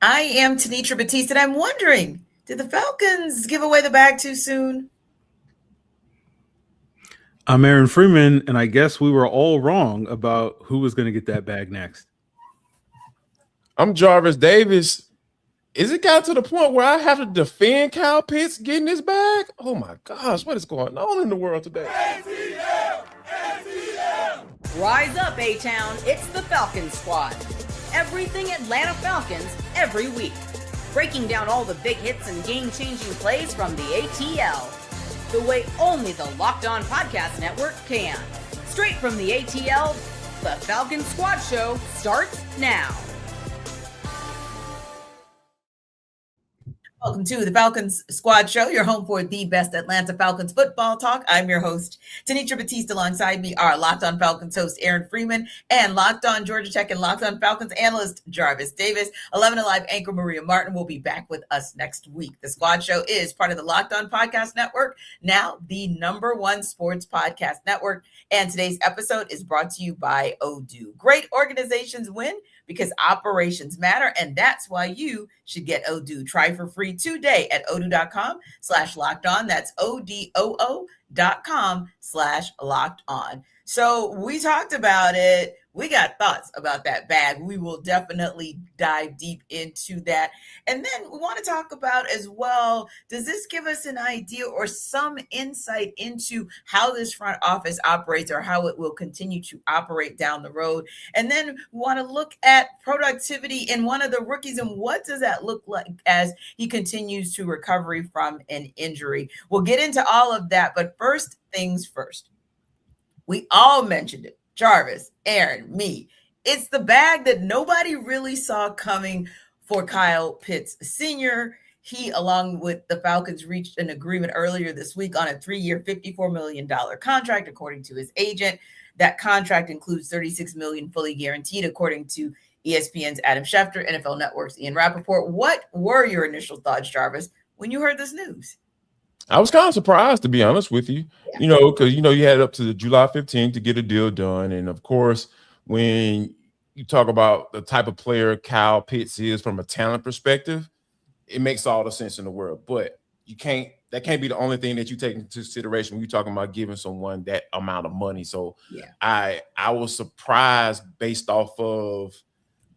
I am Tenitra Batiste, and I'm wondering, did the Falcons give away the bag too soon? I'm Aaron Freeman, and I guess we were all wrong about who was going to get that bag next. I'm Jarvis Davis. Is it got to the point where I have to defend Kyle Pitts getting this bag? Oh my gosh, what is going on in the world today? ATL! ATL! Rise up, A-Town. It's the Falcons squad. Everything Atlanta Falcons every week. Breaking down all the big hits and game-changing plays from the ATL. The way only the Locked On Podcast Network can. Straight from the ATL, the Falcons Squad Show starts now. Welcome to the Falcons Squad Show, your home for the best Atlanta Falcons football talk. I'm your host, Tenitra Batiste. Alongside me are Locked On Falcons host Aaron Freeman and Locked On Georgia Tech and Locked On Falcons analyst Jarvis Davis. 11 Alive anchor Maria Martin will be back with us next week. The Squad Show is part of the Locked On Podcast Network, now the #1 sports podcast network. And today's episode is brought to you by Odoo. Great organizations win because operations matter, and that's why you should get Odoo. Try for free today at odoo.com/locked on. That's odoo.com/locked on. So we talked about it. We got thoughts about that bag. We will definitely dive deep into that. And then we want to talk about as well, does this give us an idea or some insight into how this front office operates or how it will continue to operate down the road? And then we want to look at productivity in one of the rookies and what does that look like as he continues to recovery from an injury? We'll get into all of that, but first things first. We all mentioned it. Jarvis, Aaron, me. It's the bag that nobody really saw coming for Kyle Pitts Sr. He, along with the Falcons, reached an agreement earlier this week on a 3-year, $54 million contract, according to his agent. That contract includes $36 million fully guaranteed, according to ESPN's Adam Schefter, NFL Network's Ian Rappaport. What were your initial thoughts, Jarvis, when you heard this news? I was kind of surprised, to be honest with you, because, you had up to the July 15th to get a deal done. And, of course, when you talk about the type of player Kyle Pitts is from a talent perspective, it makes all the sense in the world. But that can't be the only thing that you take into consideration when you're talking about giving someone that amount of money. So I was surprised based off of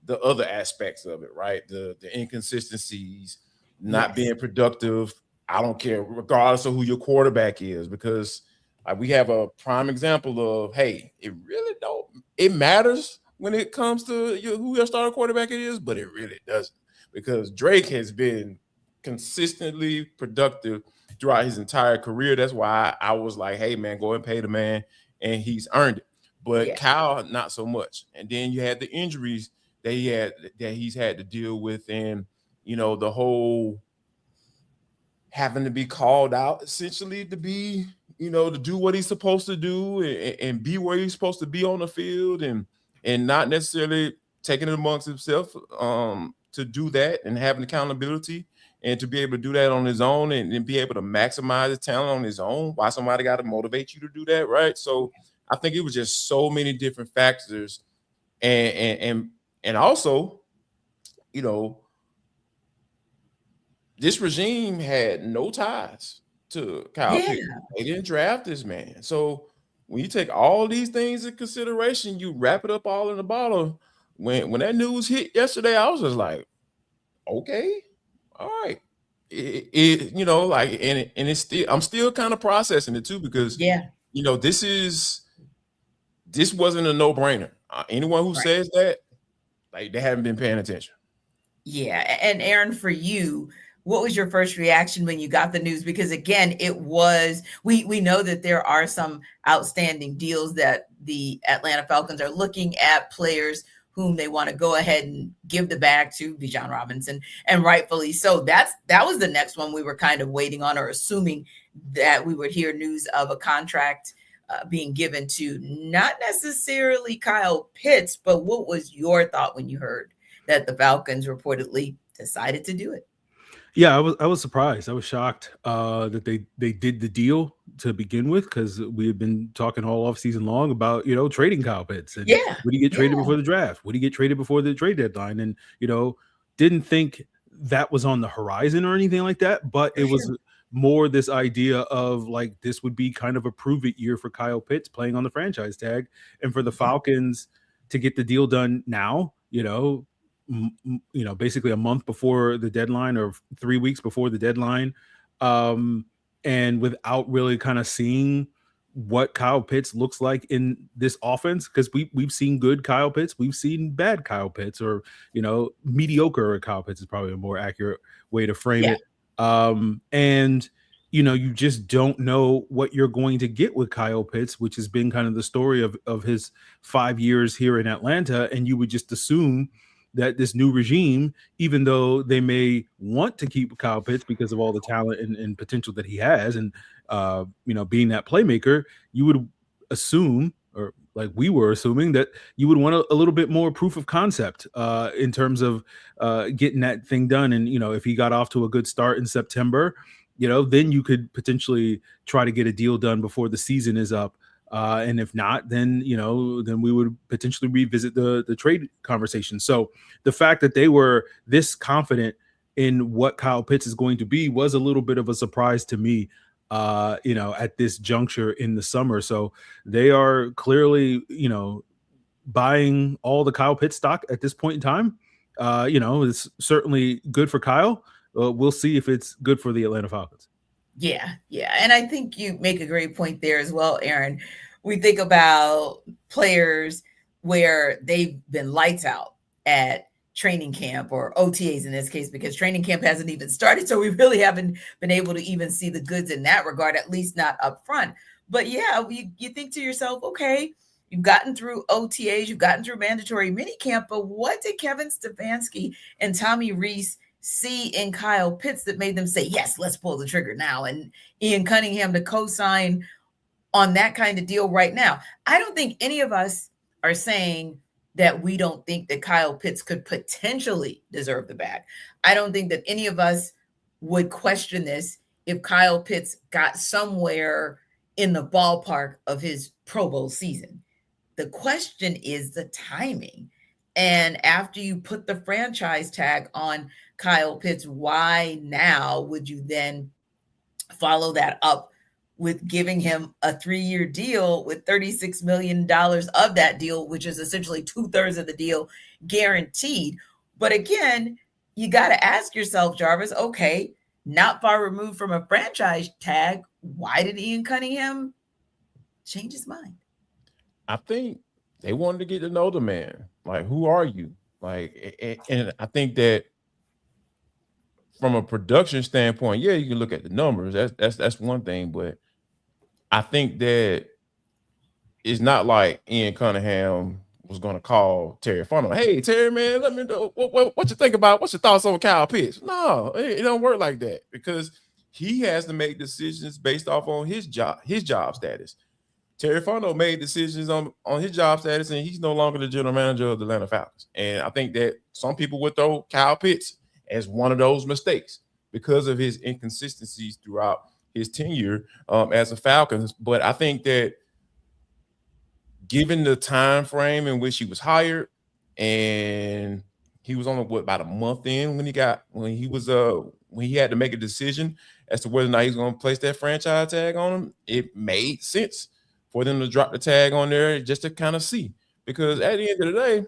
the other aspects of it, right? The inconsistencies, not being productive. I don't care, regardless of who your quarterback is, because we have a prime example of, hey, it matters when it comes to who your starting quarterback is, but it really doesn't, because Drake has been consistently productive throughout his entire career. That's why I was like, hey, man, go and pay the man, and he's earned it. But Kyle, not so much. And then you had the injuries that he's had to deal with, and, the whole having to be called out essentially to be, to do what he's supposed to do and be where he's supposed to be on the field and not necessarily taking it amongst himself to do that and having accountability and to be able to do that on his own and be able to maximize his talent on his own. Why somebody got to motivate you to do that, right? So I think it was just so many different factors and also, this regime had no ties to Kyle Pitts. They didn't draft this man. So when you take all these things in consideration, you wrap it up all in a bottle. When that news hit yesterday, I was just like, okay, all right. It's still, I'm still kind of processing it too, because this wasn't a no-brainer. Anyone who says that, they haven't been paying attention. Yeah. And Aaron, for you, what was your first reaction when you got the news? Because again, it was, we know that there are some outstanding deals that the Atlanta Falcons are looking at, players whom they want to go ahead and give the bag to, Bijan Robinson, and rightfully so. That was the next one we were kind of waiting on, or assuming that we would hear news of a contract being given to not necessarily Kyle Pitts, but what was your thought when you heard that the Falcons reportedly decided to do it? Yeah, I was surprised. I was shocked that they did the deal to begin with, because we had been talking all off season long about trading Kyle Pitts and would he get traded before the draft? Would he get traded before the trade deadline? And didn't think that was on the horizon or anything like that, but it was more this idea of like this would be kind of a prove it year for Kyle Pitts playing on the franchise tag, and for the Falcons to get the deal done now, basically a month before the deadline or 3 weeks before the deadline, and without really kind of seeing what Kyle Pitts looks like in this offense, because we've seen good Kyle Pitts, we've seen bad Kyle Pitts, or mediocre Kyle Pitts is probably a more accurate way to frame it. And you just don't know what you're going to get with Kyle Pitts, which has been kind of the story of his 5 years here in Atlanta. And you would just assume that this new regime, even though they may want to keep Kyle Pitts because of all the talent and potential that he has, and being that playmaker, you would assume, or like we were assuming, that you would want a little bit more proof of concept in terms of getting that thing done. And if he got off to a good start in September, then you could potentially try to get a deal done before the season is up. And if not, then we would potentially revisit the trade conversation. So the fact that they were this confident in what Kyle Pitts is going to be was a little bit of a surprise to me, at this juncture in the summer. So they are clearly, buying all the Kyle Pitts stock at this point in time. It's certainly good for Kyle. We'll see if it's good for the Atlanta Falcons. Yeah. And I think you make a great point there as well, Aaron. We think about players where they've been lights out at training camp, or OTAs in this case, because training camp hasn't even started. So we really haven't been able to even see the goods in that regard, at least not up front. But yeah, you think to yourself, okay, you've gotten through OTAs, you've gotten through mandatory minicamp, but what did Kevin Stefanski and Tommy Rees see in Kyle Pitts that made them say, yes, let's pull the trigger now, and Ian Cunningham to co-sign on that kind of deal right now? I don't think any of us are saying that we don't think that Kyle Pitts could potentially deserve the bag. I don't think that any of us would question this if Kyle Pitts got somewhere in the ballpark of his Pro Bowl season. The question is the timing. And after you put the franchise tag on Kyle Pitts, why now would you then follow that up with giving him a 3-year deal with $36 million of that deal, which is essentially 2/3 of the deal guaranteed? But again, you got to ask yourself, Jarvis, okay, not far removed from a franchise tag, why did Ian Cunningham change his mind? I think they wanted to get to know the man. Like, who are you? Like, and I think that from a production standpoint, yeah, you can look at the numbers. That's one thing, but I think that it's not like Ian Cunningham was going to call Terry Funnell, hey, Terry, man, let me know what you think about, what's your thoughts on Kyle Pitts? No, it don't work like that, because he has to make decisions based off on his job status. Terry Funnell made decisions on his job status, and he's no longer the general manager of the Atlanta Falcons. And I think that some people would throw Kyle Pitts as one of those mistakes because of his inconsistencies throughout his tenure as a Falcons. But I think that given the time frame in which he was hired, and he was on about a month in when he had to make a decision as to whether or not he's going to place that franchise tag on him, it made sense for them to drop the tag on there just to kind of see. Because at the end of the day,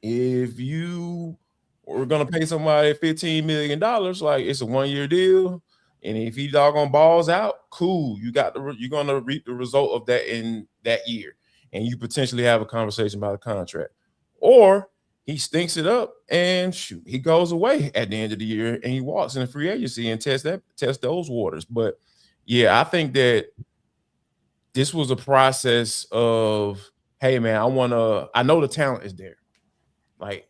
if you were going to pay somebody $15 million, like, it's a 1-year deal, and if he doggone balls out, cool, you're going to reap the result of that in that year, and you potentially have a conversation about a contract. Or he stinks it up and shoot, he goes away at the end of the year and he walks in a free agency and test those waters. But yeah, I think that this was a process of, hey man, I know the talent is there. Like,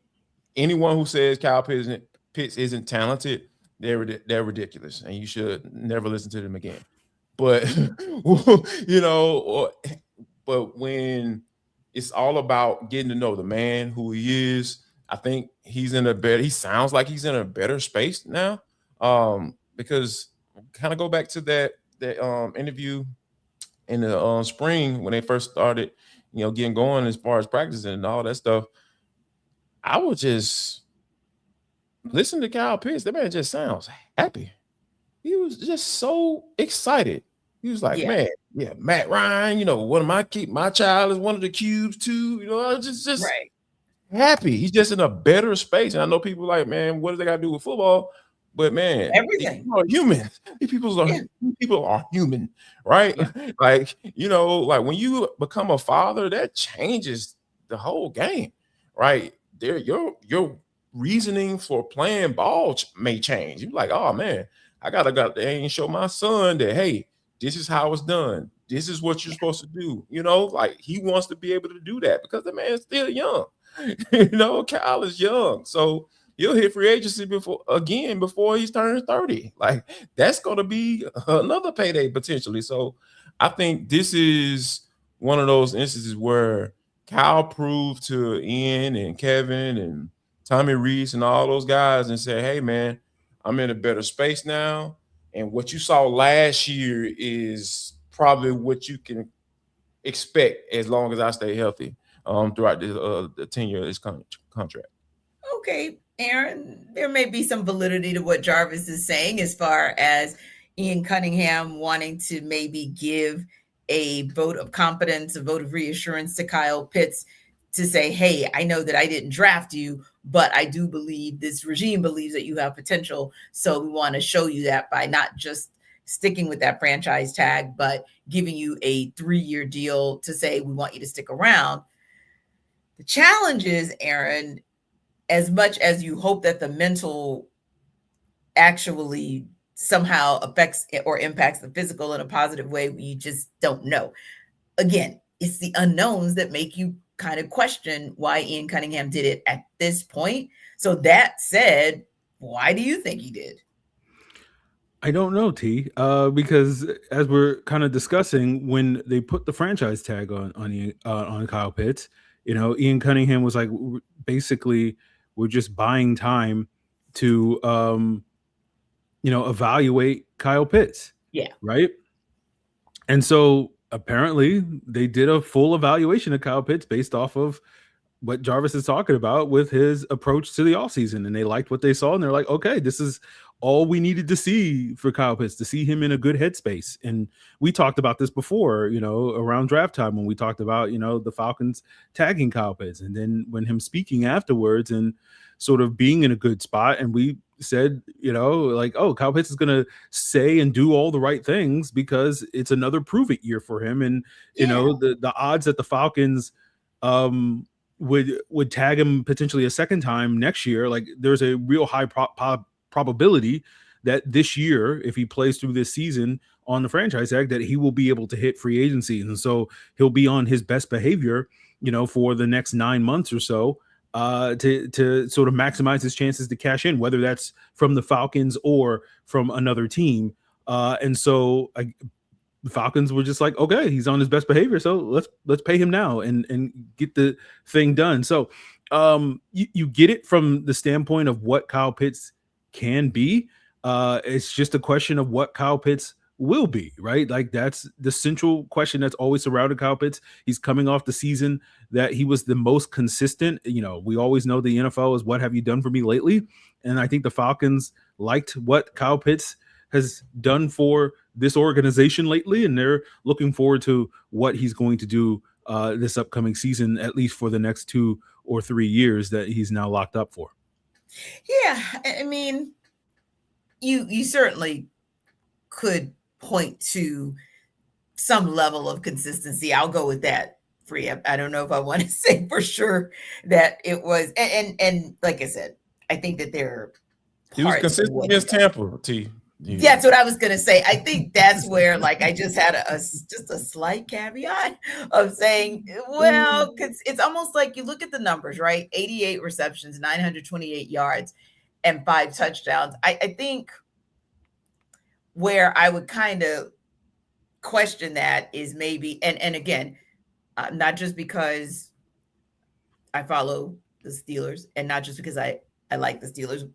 anyone who says Kyle Pitts isn't talented, they're ridiculous, and you should never listen to them again. But but when it's all about getting to know the man, who he is, I think he sounds like he's in a better space now. Because kind of go back to that interview in the spring when they first started, getting going as far as practicing and all that stuff. I was just listen to Kyle Pitts. That man just sounds happy. He was just so excited. He was like, Yeah. man, yeah, Matt Ryan, one of my child is one of the cubes too. I was just Right. happy. He's just in a better space. And I know people like, man, what does they got to do with football? But man, these Everything. people are human. These people are human, right? Yeah. Like, like when you become a father, that changes the whole game, right? There, your reasoning for playing ball may change. You're like, oh man, I gotta show my son that, hey, this is how it's done. This is what you're supposed to do. Like he wants to be able to do that because the man's still young. Kyle is young, so he'll hit free agency before he's turned 30. Like that's going to be another payday potentially. So I think this is one of those instances where Kyle proved to Ian and Kevin and Tommy Reese and all those guys and said, hey man, I'm in a better space now. And what you saw last year is probably what you can expect as long as I stay healthy throughout the tenure of this contract. Okay, Aaron, there may be some validity to what Jarvis is saying as far as Ian Cunningham wanting to maybe give a vote of confidence, a vote of reassurance to Kyle Pitts to say, hey, I know that I didn't draft you, but I do believe this regime believes that you have potential. So we want to show you that by not just sticking with that franchise tag, but giving you a 3-year deal to say, we want you to stick around. The challenge is, Aaron, as much as you hope that the mental actually somehow affects or impacts the physical in a positive way, you just don't know. Again, it's the unknowns that make you kind of question why Ian Cunningham did it at this point. So that said, why do you think he did? I don't know, T, because as we're kind of discussing, when they put the franchise tag on Kyle Pitts, Ian Cunningham was like, basically, we're just buying time to, evaluate Kyle Pitts. Yeah. Right. And so apparently they did a full evaluation of Kyle Pitts based off of what Jarvis is talking about with his approach to the offseason. And they liked what they saw. And they're like, okay, this is all we needed to see for Kyle Pitts, to see him in a good headspace. And we talked about this before, around draft time when we talked about, the Falcons tagging Kyle Pitts. And then when him speaking afterwards and sort of being in a good spot. And we said, oh, Kyle Pitts is going to say and do all the right things because it's another prove it year for him. And, the odds that the Falcons would tag him potentially a second time next year, like there's a real high probability that this year, if he plays through this season on the franchise tag, that he will be able to hit free agency. And so he'll be on his best behavior, for the next 9 months or so, to sort of maximize his chances to cash in, whether that's from the Falcons or from another team. And so the Falcons were just like, okay, he's on his best behavior, so let's pay him now and get the thing done. So you get it from the standpoint of what Kyle Pitts can be. It's just a question of what Kyle Pitts will be, right? Like that's the central question that's always surrounded Kyle Pitts. He's coming off the season that he was the most consistent. We always know the NFL is what have you done for me lately? And I think the Falcons liked what Kyle Pitts has done for this organization lately, and they're looking forward to what he's going to do this upcoming season, at least for the next 2 or 3 years that he's now locked up for. Yeah, I mean, you certainly could point to some level of consistency. I'll go with that. I don't know if I want to say for sure that it was, and like I said, I think that there. He was consistent against Tampa. T. Yeah. That's what I was gonna say. I think that's where, like, I just had just a slight caveat of saying, well, because it's almost like you look at the numbers, right? 88 receptions, 928 yards, and 5 touchdowns. I think where I would kind of question that is maybe, and again, not just because I follow the Steelers and not just because I like the Steelers.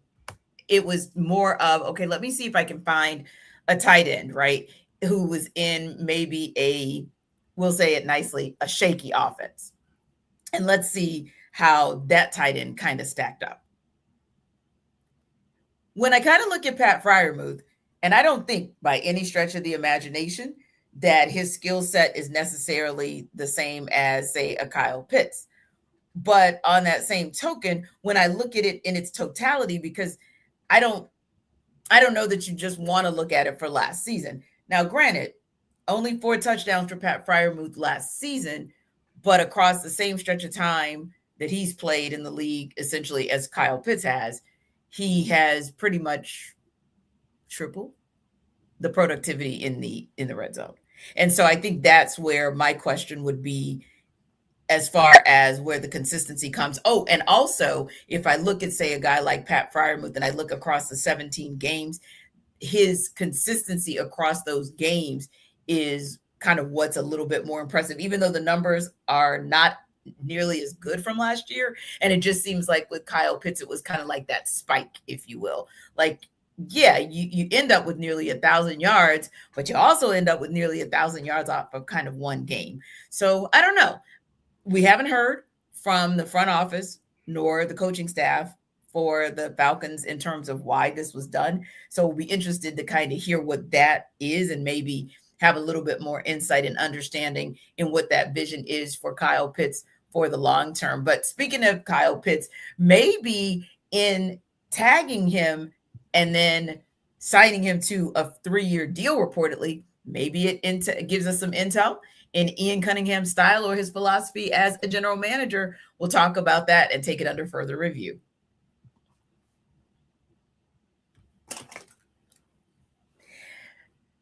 It was more of, okay, let me see if I can find a tight end, right, who was in maybe we'll say it nicely, a shaky offense. And let's see how that tight end kind of stacked up. when I kind of look at Pat Freiermuth, and I don't think by any stretch of the imagination that his skill set is necessarily the same as, say, a Kyle Pitts. But on that same token, when I look at it in its totality, because I don't know that you just want to look at it for last season. Now, granted, only 4 touchdowns for Pat Freiermuth last season, but across the same stretch of time that he's played in the league, essentially as Kyle Pitts has, he has pretty much tripled the productivity in the red zone. And so I think that's where my question would be as far as where the consistency comes. Oh, and also if I look at, say, a guy like Pat Freiermuth and I look across the 17 games, his consistency across those games is kind of what's a little bit more impressive, even though the numbers are not nearly as good from last year. And it just seems like with Kyle Pitts, it was kind of like that spike, if you will. Like, yeah, you end up with nearly 1,000 yards, but you also end up with nearly 1,000 yards off of kind of one game. So I don't know. We haven't heard from the front office nor the coaching staff for the Falcons in terms of why this was done. So we'll be interested to kind of hear what that is and maybe have a little bit more insight and understanding in what that vision is for Kyle Pitts for the long term. But speaking of Kyle Pitts, maybe in tagging him and then signing him to a 3-year deal reportedly, maybe it gives us some intel in Ian Cunningham's style or his philosophy as a general manager. We'll talk about that and take it under further review.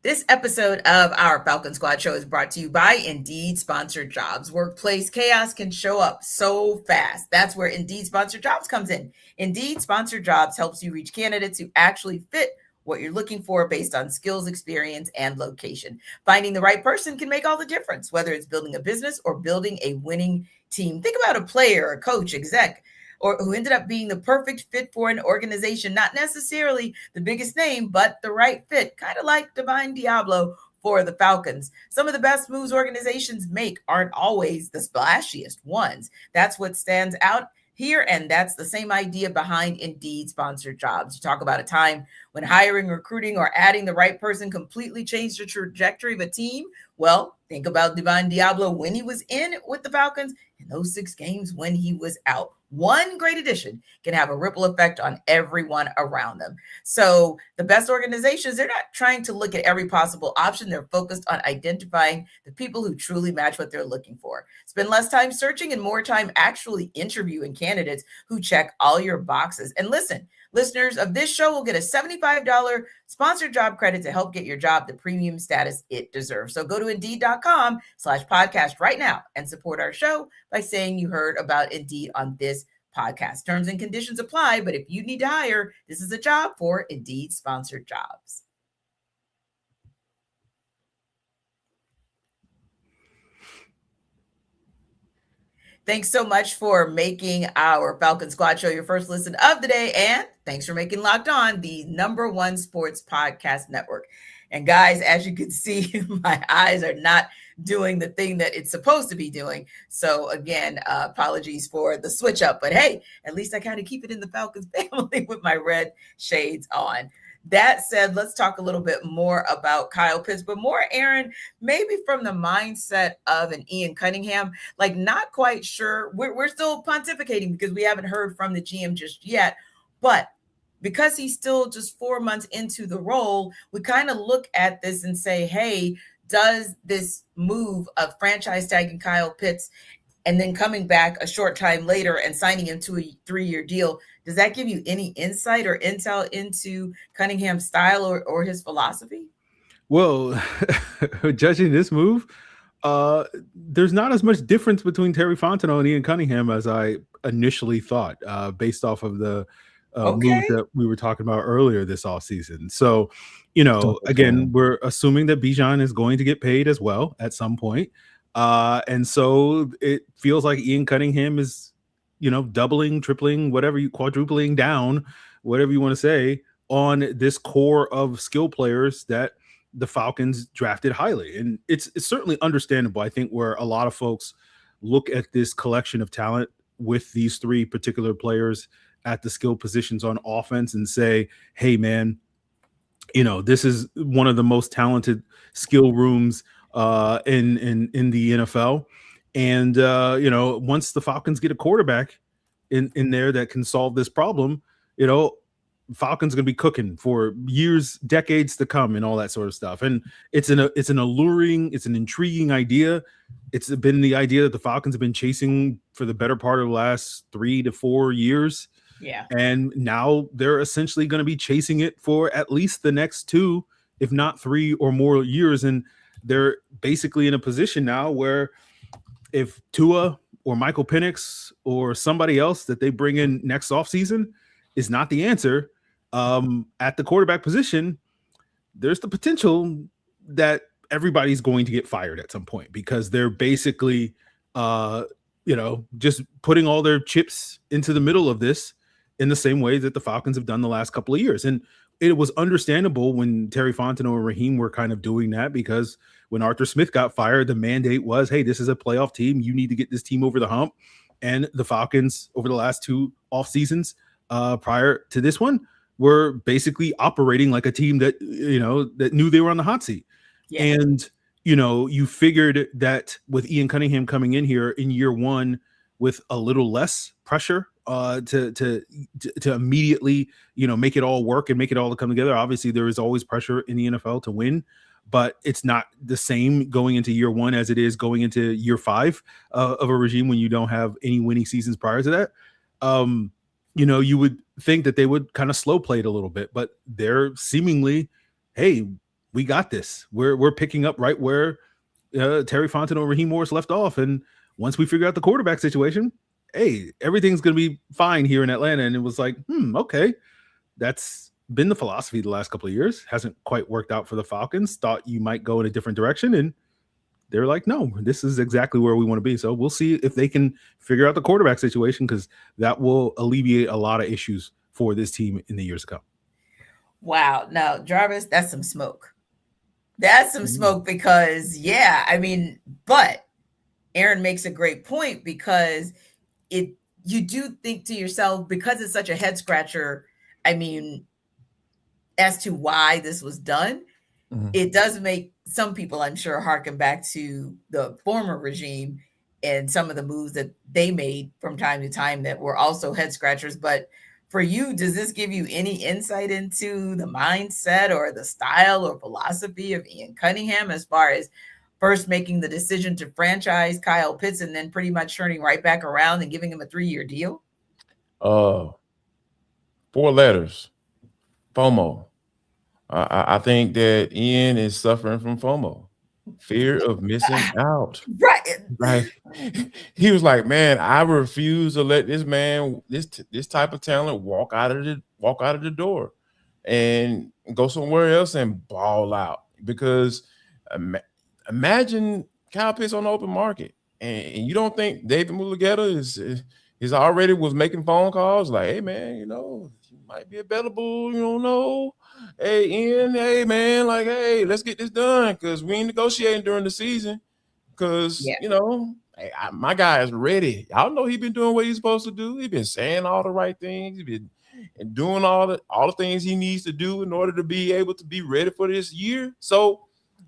This episode of our Falcon Squad show is brought to you by Indeed Sponsored Jobs. Workplace chaos can show up so fast. That's where Indeed Sponsored Jobs comes in. Indeed Sponsored Jobs helps you reach candidates who actually fit what you're looking for based on skills, experience, and location. Finding the right person can make all the difference, whether it's building a business or building a winning team. Think about a player, a coach, exec, or who ended up being the perfect fit for an organization, not necessarily the biggest name, but the right fit, kind of like Divine Diablo for the Falcons. Some of the best moves organizations make aren't always the splashiest ones. That's what stands out here, and that's the same idea behind Indeed Sponsored Jobs. You talk about a time when hiring, recruiting, or adding the right person completely changed the trajectory of a team. Well, think about Divine Diablo when he was in with the Falcons and those 6 games when he was out. One great addition can have a ripple effect on everyone around them. So the best organizations, they're not trying to look at every possible option. They're focused on identifying the people who truly match what they're looking for. Spend less time searching and more time actually interviewing candidates who check all your boxes. And listen, listeners of this show will get a $75 sponsored job credit to help get your job the premium status it deserves. So go to Indeed.com/podcast right now and support our show by saying you heard about Indeed on this podcast. Terms and conditions apply, but if you need to hire, this is a job for Indeed Sponsored Jobs. Thanks so much for making our Falcon Squad show your first listen of the day. And thanks for making Locked On the #1 sports podcast network. And guys, as you can see, my eyes are not doing the thing that it's supposed to be doing. So again, apologies for the switch up. But hey, at least I kind of keep it in the Falcons family with my red shades on. That said, let's talk a little bit more about Kyle Pitts, but more, Aaron, maybe from the mindset of an Ian Cunningham, like not quite sure. We're still pontificating because we haven't heard from the GM just yet, but because he's still just 4 months into the role, we kind of look at this and say, hey, does this move of franchise tagging Kyle Pitts and then coming back a short time later and signing him to a 3-year deal, does that give you any insight or intel into Cunningham's style or his philosophy? Well, judging this move, there's not as much difference between Terry Fontenot and Ian Cunningham as I initially thought, based off of the move that we were talking about earlier this offseason. So, again, we're assuming that Bijan is going to get paid as well at some point. And so it feels like Ian Cunningham is, doubling, tripling, quadrupling down, whatever you want to say, on this core of skill players that the Falcons drafted highly. And it's certainly understandable, I think, where a lot of folks look at this collection of talent with these 3 particular players at the skill positions on offense and say, hey, man, this is one of the most talented skill rooms in the NFL. And, once the Falcons get a quarterback in there that can solve this problem, Falcons going to be cooking for years, decades to come, and all that sort of stuff. And it's an intriguing idea. It's been the idea that the Falcons have been chasing for the better part of the last 3 to 4 years. Yeah. And now they're essentially going to be chasing it for at least the next 2, if not 3 or more years. And they're basically in a position now where if Tua or Michael Penix or somebody else that they bring in next offseason is not the answer at the quarterback position, there's the potential that everybody's going to get fired at some point, because they're basically, just putting all their chips into the middle of this in the same way that the Falcons have done the last couple of years. And it was understandable when Terry Fontenot and Raheem were kind of doing that, because when Arthur Smith got fired, the mandate was, hey, this is a playoff team. You need to get this team over the hump. And the Falcons over the last 2 off seasons prior to this one were basically operating like a team that, that knew they were on the hot seat. Yeah. And, you figured that with Ian Cunningham coming in here in year 1 with a little less pressure to immediately, make it all work and make it all come together. Obviously, there is always pressure in the NFL to win, but it's not the same going into year 1 as it is going into year 5 of a regime when you don't have any winning seasons prior to that. You would think that they would kind of slow play it a little bit, but they're seemingly, hey, we got this. We're picking up right where Terry Fontenot and Raheem Morris left off. And once we figure out the quarterback situation, hey, everything's going to be fine here in Atlanta. And it was like, okay, that's been the philosophy the last couple of years. Hasn't quite worked out for the Falcons. Thought you might go in a different direction. And they're like, no, this is exactly where we want to be. So we'll see if they can figure out the quarterback situation, because that will alleviate a lot of issues for this team in the years to come. Wow. Now, Jarvis, that's some smoke. That's some smoke, because, but Aaron makes a great point, because you do think to yourself, because it's such a head scratcher, as to why this was done, it does make some people, I'm sure, harken back to the former regime and some of the moves that they made from time to time that were also head scratchers. But for you, does this give you any insight into the mindset or the style or philosophy of Ian Cunningham, as far as first making the decision to franchise Kyle Pitts and then pretty much turning right back around and giving him a 3-year deal? 4 letters. FOMO. I think that Ian is suffering from FOMO, fear of missing out. Right. He was like, man, I refuse to let this man, this type of talent walk out of the door and go somewhere else and ball out. Because imagine Kyle Pitts on the open market, and you don't think David Mulugeta is already was making phone calls like, hey man, you might be available, you don't know. Hey Ian, hey man, like, hey, let's get this done, because we ain't negotiating during the season. Because my guy is ready. Y'all know he's been doing what he's supposed to do. He's been saying all the right things. He's been doing all the things he needs to do in order to be able to be ready for this year. So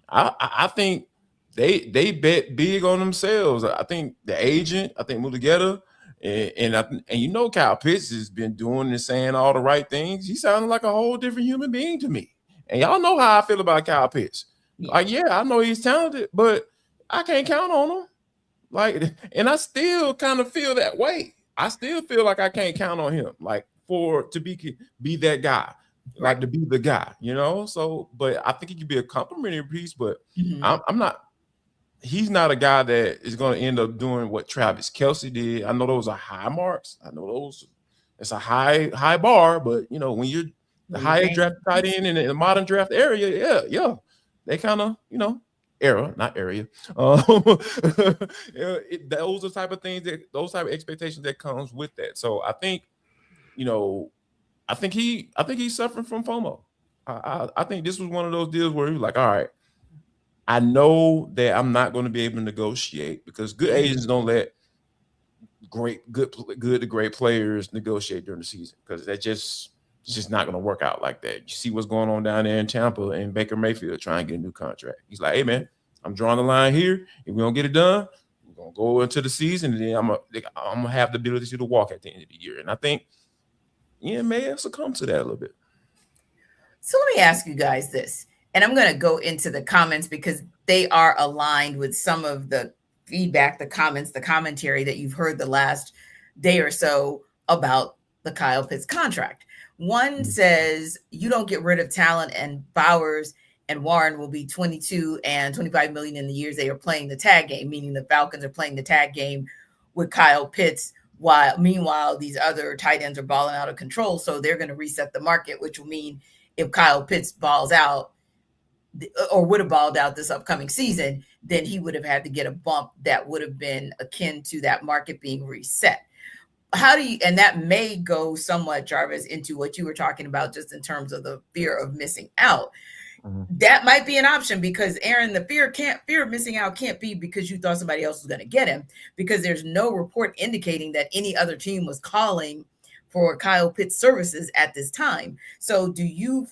I think they bet big on themselves. I think the agent, I think Mulugeta, and Kyle Pitts has been doing and saying all the right things. He sounded like a whole different human being to me. And y'all know how I feel about Kyle Pitts. Like, I know he's talented, but I can't count on him. Like, and I still kind of feel that way. I still feel like I can't count on him, like, to be that guy, like to be the guy, So, but I think he could be a complimentary piece. But I'm not. He's not a guy that is going to end up doing what Travis Kelce did. I know those are high marks. I know it's a high bar. But when you're the highest draft tight end in the modern draft area, they kind of era, not area. Those are type of things those type of expectations that comes with that. So I think, I think he's suffering from FOMO. I think this was one of those deals where he was like, all right, I know that I'm not going to be able to negotiate, because good agents don't let good to great players negotiate during the season, because it's just not going to work out like that. You see what's going on down there in Tampa and Baker Mayfield trying to get a new contract. He's like, hey, man, I'm drawing the line here. If we don't get it done, we're going to go into the season, and then I'm going to have the ability to walk at the end of the year. And I think Ian may have succumbed to that a little bit. So let me ask you guys this, and I'm going to go into the comments because they are aligned with some of the feedback, the comments, the commentary that you've heard the last day or so about the Kyle Pitts contract. One says you don't get rid of talent, and Bowers and Warren will be 22 and 25 million in the years they are playing the tag game, meaning the Falcons are playing the tag game with Kyle Pitts, while meanwhile these other tight ends are balling out of control. So they're going to reset the market, which will mean if Kyle Pitts balls out or would have balled out this upcoming season, then he would have had to get a bump that would have been akin to that market being reset. How do you, and that may go somewhat, Jarvis, into what you were talking about just in terms of the fear of missing out. That might be an option because, Aaron, the fear of missing out can't be because you thought somebody else was going to get him, because there's no report indicating that any other team was calling for Kyle Pitts services at this time. So do you,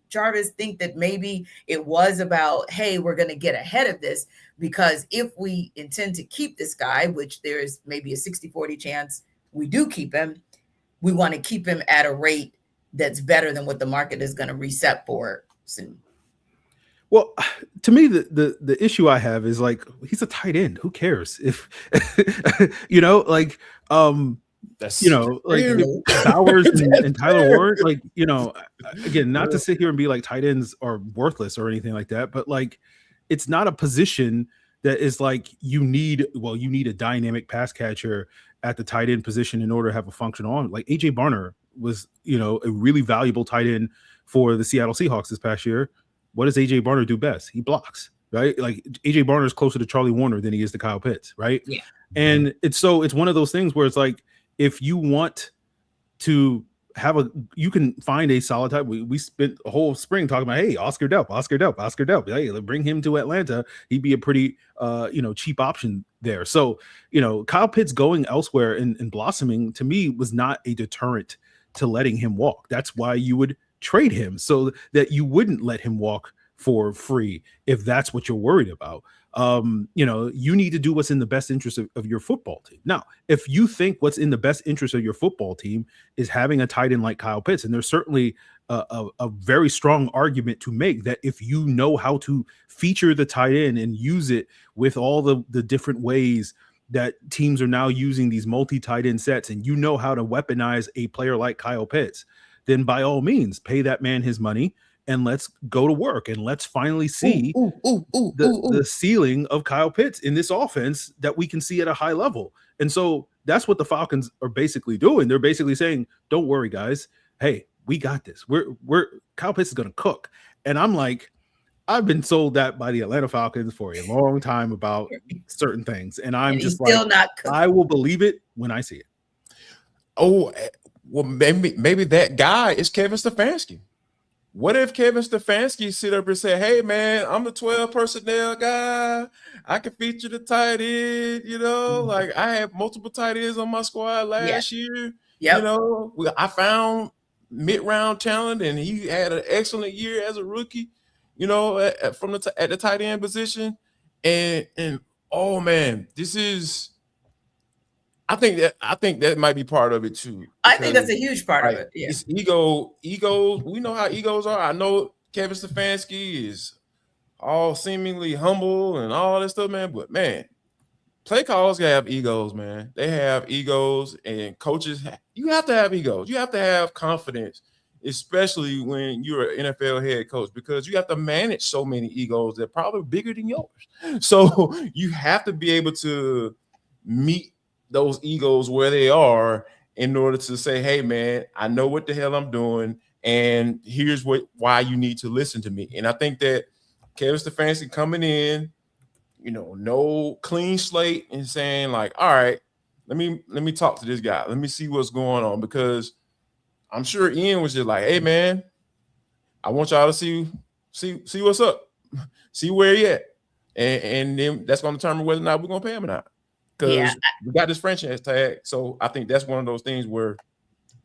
Jarvis, think that maybe it was about, hey, we're going to get ahead of this, because if we intend to keep this guy, which there's maybe a 60-40 chance we do keep him, we want to keep him at a rate that's better than what the market is going to reset for soon? Well, to me, the issue I have is like, he's a tight end. Who cares if, That's Bowers and Tyler Ward, again, not to sit here and be like tight ends are worthless or anything like that, but like, it's not a position that is like you need a dynamic pass catcher at the tight end position in order to have a functional arm. Like AJ Barner was, a really valuable tight end for the Seattle Seahawks this past year. What does AJ Barner do best? He blocks, right? Like AJ Barner is closer to Charlie Warner than he is to Kyle Pitts, right? Yeah. And it's one of those things where it's like, if you want to you can find a solid type. We spent a whole spring talking about, hey, Oscar Delp. Hey, bring him to Atlanta. He'd be a pretty, cheap option there. So, Kyle Pitts going elsewhere and blossoming, to me, was not a deterrent to letting him walk. That's why you would trade him, so that you wouldn't let him walk for free if that's what you're worried about. You need to do what's in the best interest of your football team. Now, if you think what's in the best interest of your football team is having a tight end like Kyle Pitts, and there's certainly a very strong argument to make that if you know how to feature the tight end and use it with all the different ways that teams are now using these multi-tight end sets, and you know how to weaponize a player like Kyle Pitts, then by all means, pay that man his money. And let's go to work, and let's finally see the ceiling of Kyle Pitts in this offense that we can see at a high level. And so that's what the Falcons are basically doing. They're basically saying, don't worry, guys. Hey, we got this. We're Kyle Pitts is going to cook. And I'm like, I've been sold that by the Atlanta Falcons for a long time about certain things. And I'm just like, still not cooking. I will believe it when I see it. Oh, well, maybe that guy is Kevin Stefanski. What if Kevin Stefanski sit up and say, hey, man, I'm the 12 personnel guy. I can feature the tight end, like I had multiple tight ends on my squad last year. Yep. I found mid-round talent, and he had an excellent year as a rookie, at the tight end position. And oh, man, I think that might be part of it too. I think that's a huge part of it. Yeah. It's ego. We know how egos are. I know Kevin Stefanski is all seemingly humble and all that stuff, man. But man, play callers have egos, man. They have egos, and coaches, you have to have egos. You have to have confidence, especially when you're an NFL head coach, because you have to manage so many egos that are probably bigger than yours. So you have to be able to meet those egos where they are in order to say, hey, man, I know what the hell I'm doing, and here's why you need to listen to me. And I think that Kevin Stefanski coming in, no clean slate, and saying like, all right, let me talk to this guy. Let me see what's going on, because I'm sure Ian was just like, hey, man, I want y'all to see what's up, see where he at. And then that's going to determine whether or not we're going to pay him or not. Yeah, because we got this franchise tag. So I think that's one of those things where,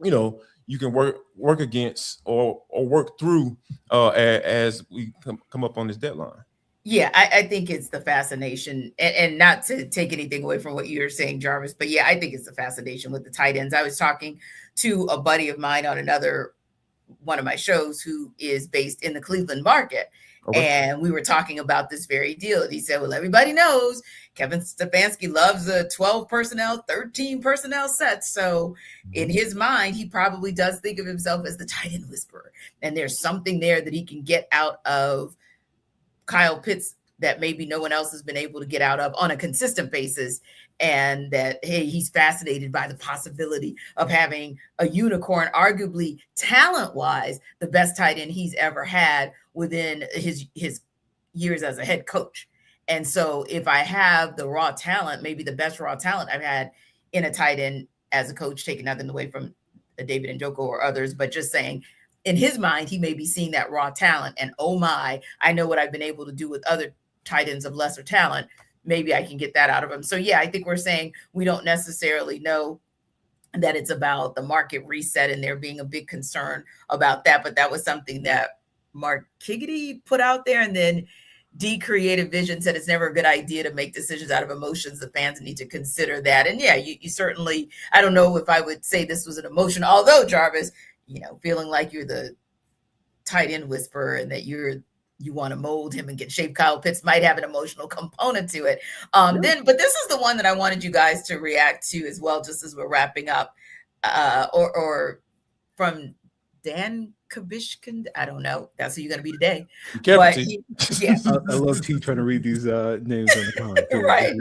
you know, you can work against or work through as we come up on this deadline. yeah, I think it's the fascination, and not to take anything away from what you're saying, Jarvis, but yeah, I think it's the fascination with the tight ends. I was talking to a buddy of mine on another one of my shows who is based in the Cleveland market. Okay. And we were talking about this very deal. And he said, well, everybody knows Kevin Stefanski loves a 12 personnel, 13 personnel set. So in his mind, he probably does think of himself as the tight end whisperer. And there's something there that he can get out of Kyle Pitts that maybe no one else has been able to get out of on a consistent basis. And that, hey, he's fascinated by the possibility of having a unicorn, arguably talent-wise, the best tight end he's ever had within his years as a head coach. And so if I have the raw talent, maybe the best raw talent I've had in a tight end as a coach, taking nothing away from David Njoku or others, but just saying, in his mind, he may be seeing that raw talent and, oh my, I know what I've been able to do with other tight ends of lesser talent. Maybe I can get that out of him. So yeah, I think we're saying we don't necessarily know that it's about the market reset and there being a big concern about that. But that was something that Mark Kiggity put out there. And then D Creative Vision said it's never a good idea to make decisions out of emotions. The fans need to consider that. And yeah, you certainly, I don't know if I would say this was an emotion, although Jarvis, you know, feeling like you're the tight end whisperer and that you want to mold him and get shape Kyle Pitts might have an emotional component to it. But this is the one that I wanted you guys to react to as well, just as we're wrapping up, or from Dan Kabishkin. I don't know. That's who you're going to be today. But yeah. I love T trying to read these names on the comment. Right.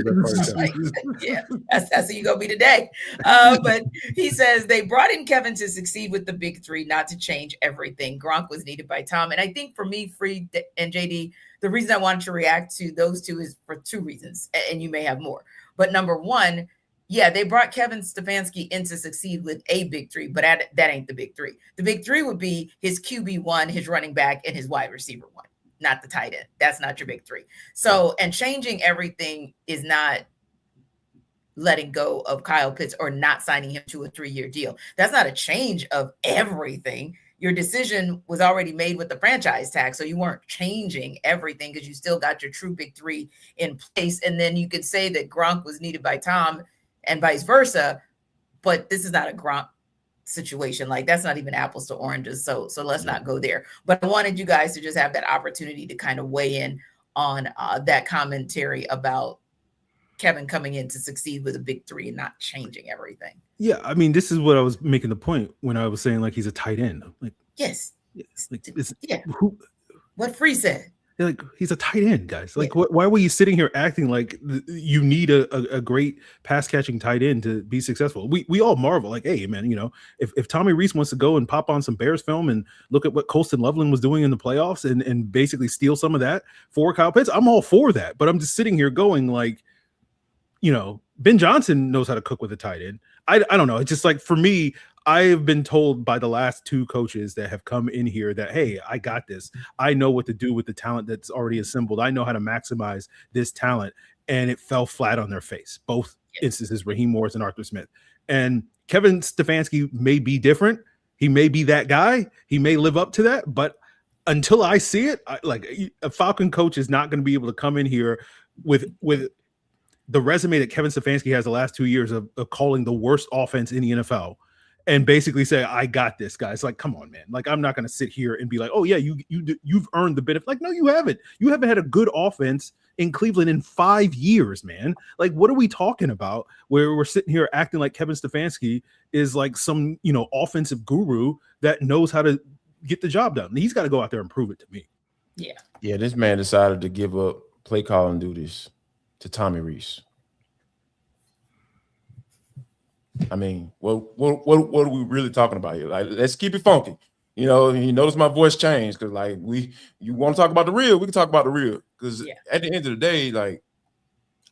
Yeah, that's who you're going to be today. But he says they brought in Kevin to succeed with the big three, not to change everything. Gronk was needed by Tom. And I think for me, Freed and JD, the reason I wanted to react to those two is for two reasons. And you may have more. But number one, yeah, they brought Kevin Stefanski in to succeed with a big three, but that ain't the big three. The big three would be his QB1, his running back, and his wide receiver one, not the tight end. That's not your big three. So, and changing everything is not letting go of Kyle Pitts or not signing him to a 3-year deal. That's not a change of everything. Your decision was already made with the franchise tag, so you weren't changing everything because you still got your true big three in place. And then you could say that Gronk was needed by Tom and vice versa, but this is not a Gronk situation. Like, that's not even apples to oranges. So let's not go there. But I wanted you guys to just have that opportunity to kind of weigh in on that commentary about Kevin coming in to succeed with a big three and not changing everything. Yeah, I mean, this is what I was making the point when I was saying, like, he's a tight end. Like, yes. Like, what Free said. Like, he's a tight end, guys. Like, why were you sitting here acting like you need a great pass catching tight end to be successful? We all marvel, like, hey, man, you know, if Tommy Reese wants to go and pop on some Bears film and look at what Colston Loveland was doing in the playoffs and basically steal some of that for Kyle Pitts, I'm all for that. But I'm just sitting here going, like, you know, Ben Johnson knows how to cook with a tight end. I don't know. It's just like, for me, I have been told by the last two coaches that have come in here that, hey, I got this. I know what to do with the talent that's already assembled. I know how to maximize this talent. And it fell flat on their face. Both instances, Raheem Morris and Arthur Smith. And Kevin Stefanski may be different. He may be that guy. He may live up to that. But until I see it, a Falcon coach is not going to be able to come in here with the resume that Kevin Stefanski has the last 2 years of calling the worst offense in the NFL and basically say, I got this, guys. Like, come on, man. Like, I'm not going to sit here and be like, oh yeah, you've earned the benefit. Like, no, you haven't. You haven't had a good offense in Cleveland in 5 years, man. Like, what are we talking about where we're sitting here acting like Kevin Stefanski is like some, you know, offensive guru that knows how to get the job done? He's got to go out there and prove it to me. Yeah, this man decided to give up play calling duties to Tommy Reese. I mean, what are we really talking about here? Like, let's keep it funky. You know, you notice my voice changed because, like, you want to talk about the real, we can talk about the real. Because at the end of the day, like,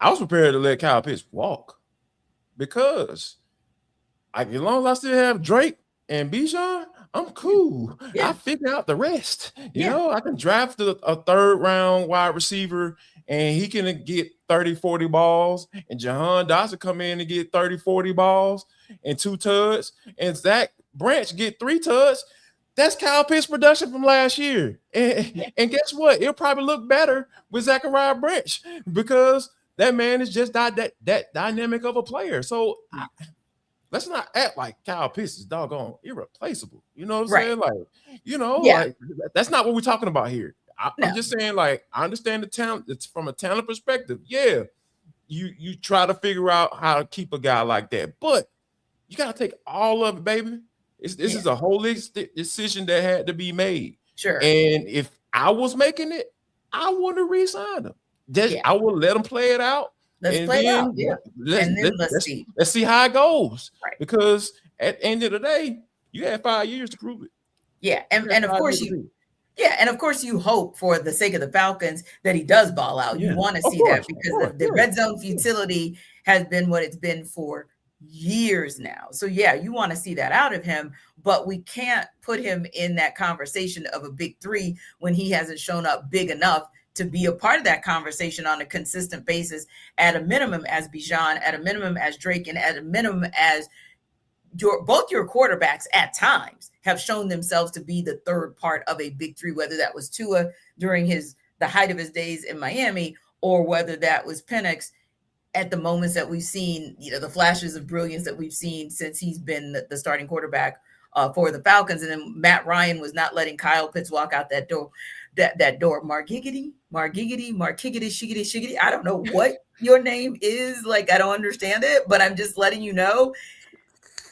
I was prepared to let Kyle Pitts walk because, like, as long as I still have Drake and Bijan, I'm cool. I figure out the rest. You know, I can draft a 3rd round wide receiver and he can get 30, 40 balls, and Jahan Dotson come in and get 30, 40 balls and 2 tuds, and Zach Branch get 3 tuds, that's Kyle Pitts' production from last year. And guess what? It'll probably look better with Zachariah Branch because that man is just that dynamic of a player. So let's not act like Kyle Pitts is doggone irreplaceable. You know what I'm saying? Like, like that's not what we're talking about here. I'm just saying, like, I understand the talent. It's from a talent perspective. Yeah, you try to figure out how to keep a guy like that, but you got to take all of it, baby. This is a holistic decision that had to be made. Sure. And if I was making it, I wouldn't re-sign him. I would let him play it out. Let's play it out. Yeah. Let's see. Let's see how it goes. Right. Because at the end of the day, you had 5 years to prove it. Yeah. And of course you hope for the sake of the Falcons that he does ball out. You want to see that because the red zone futility has been what it's been for years now. So you want to see that out of him, but we can't put him in that conversation of a big 3 when he hasn't shown up big enough to be a part of that conversation on a consistent basis, at a minimum as Bijan, at a minimum as Drake, and at a minimum as both your quarterbacks at times have shown themselves to be the third part of a big 3, whether that was Tua during the height of his days in Miami, or whether that was Penix at the moments that we've seen, the flashes of brilliance that we've seen since he's been the starting quarterback for the Falcons. And then Matt Ryan was not letting Kyle Pitts walk out that door. That door, Margiggity, shiggity. I don't know what your name is. Like, I don't understand it, but I'm just letting you know.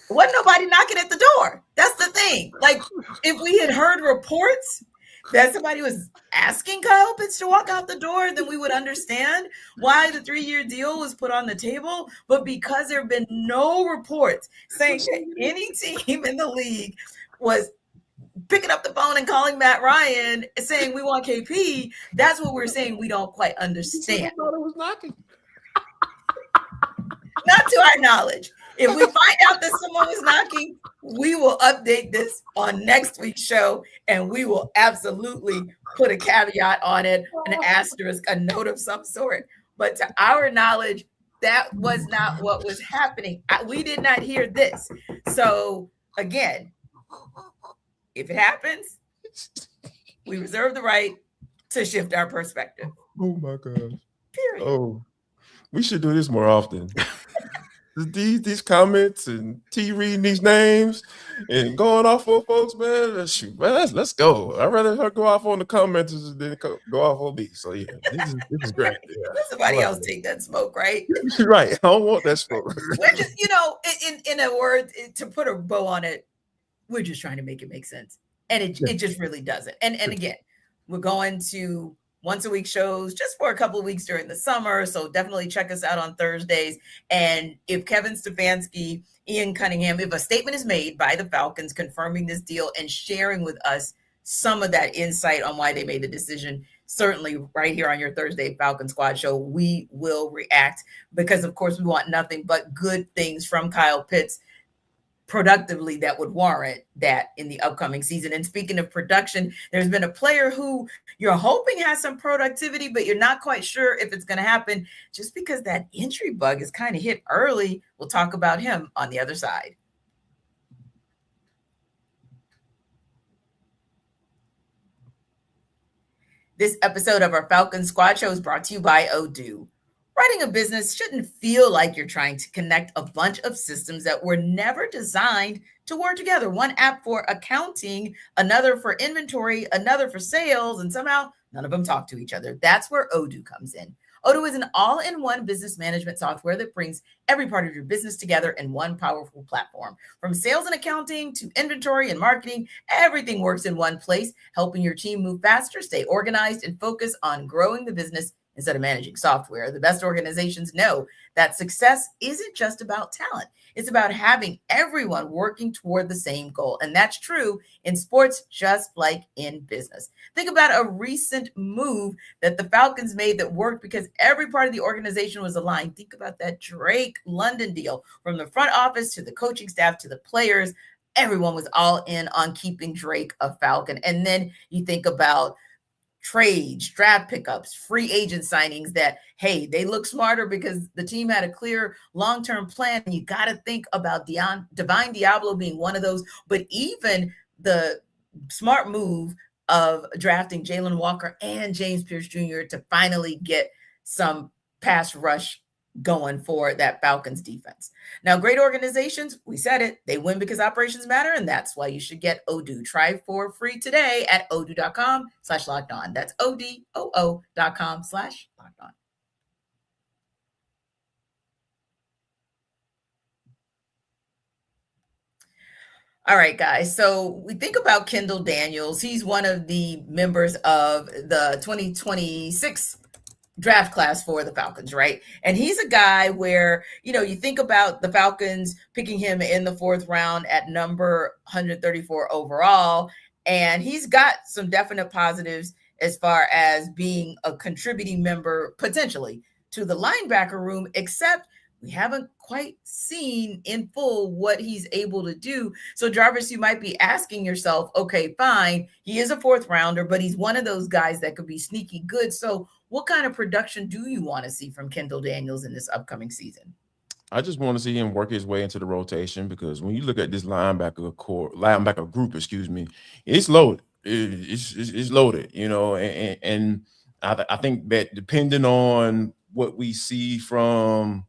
Wasn't nobody knocking at the door. That's the thing. Like, if we had heard reports that somebody was asking Kyle Pitts to walk out the door, then we would understand why the 3-year deal was put on the table. But because there have been no reports saying that any team in the league was picking up the phone and calling Matt Ryan saying we want KP, that's what we're saying we don't quite understand. I thought it was knocking. Not to our knowledge. If we find out that someone was knocking, we will update this on next week's show, and we will absolutely put a caveat on it, an asterisk, a note of some sort. But to our knowledge, that was not what was happening. We did not hear this. So again, if it happens, we reserve the right to shift our perspective. Oh my gosh. Period. Oh, we should do this more often. These comments and T reading these names and going off on folks, man. Shoot, man, let's go. I'd rather her go off on the commenters than go off on me. So yeah, this is great. Yeah. Let somebody else take that smoke, right? Right. I don't want that smoke. We're just, in a word, to put a bow on it, we're just trying to make it make sense. And it just really doesn't. And again, we're going to once a week shows just for a couple of weeks during the summer. So definitely check us out on Thursdays. And if Kevin Stefanski, Ian Cunningham, if a statement is made by the Falcons confirming this deal and sharing with us some of that insight on why they made the decision, certainly right here on your Thursday Falcon Squad show, we will react because, of course, we want nothing but good things from Kyle Pitts productively that would warrant that in the upcoming season. And speaking of production, there's been a player who you're hoping has some productivity, but you're not quite sure if it's going to happen just because that injury bug is kind of hit early. We'll talk about him on the other side. This episode of our Falcon Squad show is brought to you by Odoo. Running a business shouldn't feel like you're trying to connect a bunch of systems that were never designed to work together. One app for accounting, another for inventory, another for sales, and somehow none of them talk to each other. That's where Odoo comes in. Odoo is an all-in-one business management software that brings every part of your business together in one powerful platform. From sales and accounting to inventory and marketing, everything works in one place, helping your team move faster, stay organized, and focus on growing the business instead of managing software. The best organizations know that success isn't just about talent. It's about having everyone working toward the same goal. And that's true in sports, just like in business. Think about a recent move that the Falcons made that worked because every part of the organization was aligned. Think about that Drake London deal. From the front office to the coaching staff to the players, everyone was all in on keeping Drake a Falcon. And then you think about trades, draft pickups, free agent signings that, hey, they look smarter because the team had a clear long-term plan. You got to think about Divine Diablo being one of those, but even the smart move of drafting Jalen Walker and James Pierce Jr. to finally get some pass rush going for that Falcons defense. Now, great organizations, we said it, they win because operations matter, and that's why you should get Odoo. Try for free today at odoo.com/lockedon. That's odoo.com/lockedon. All right, guys. So we think about Kendall Daniels. He's one of the members of the 2026 draft class for the Falcons, right? And he's a guy where, you think about the Falcons picking him in the 4th round at number 134 overall, and he's got some definite positives as far as being a contributing member potentially to the linebacker room, except we haven't quite seen in full what he's able to do. So Jarvis, you might be asking yourself, okay, fine, he is a 4th rounder, but he's one of those guys that could be sneaky good. So what kind of production do you want to see from Kendall Daniels in this upcoming season? I just want to see him work his way into the rotation, because when you look at this linebacker group, it's loaded. It's loaded, and I think that depending on what we see from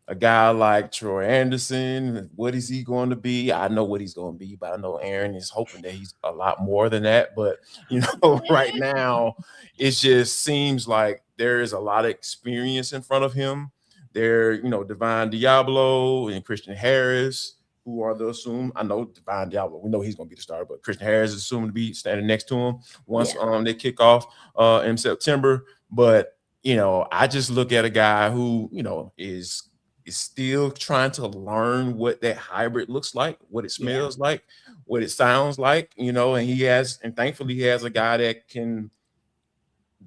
a guy like Troy Anderson, what is he going to be? I know what he's going to be, but I know Aaron is hoping that he's a lot more than that. But, right now, it just seems like there is a lot of experience in front of him. There, Divine Diablo and Christian Harris, who are the assumed. I know Divine Diablo, we know he's going to be the starter, but Christian Harris is assumed to be standing next to him once they kick off in September. But, I just look at a guy who, is still trying to learn what that hybrid looks like, what it smells like, what it sounds like, and thankfully he has a guy that can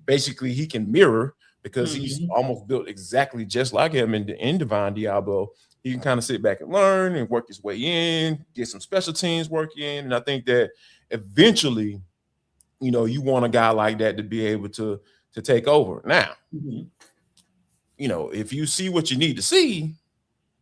mirror, because he's almost built exactly just like him in Divine Diablo. He can kind of sit back and learn and work his way in, get some special teams work in. And I think that eventually, you want a guy like that to be able to take over. Now, if you see what you need to see,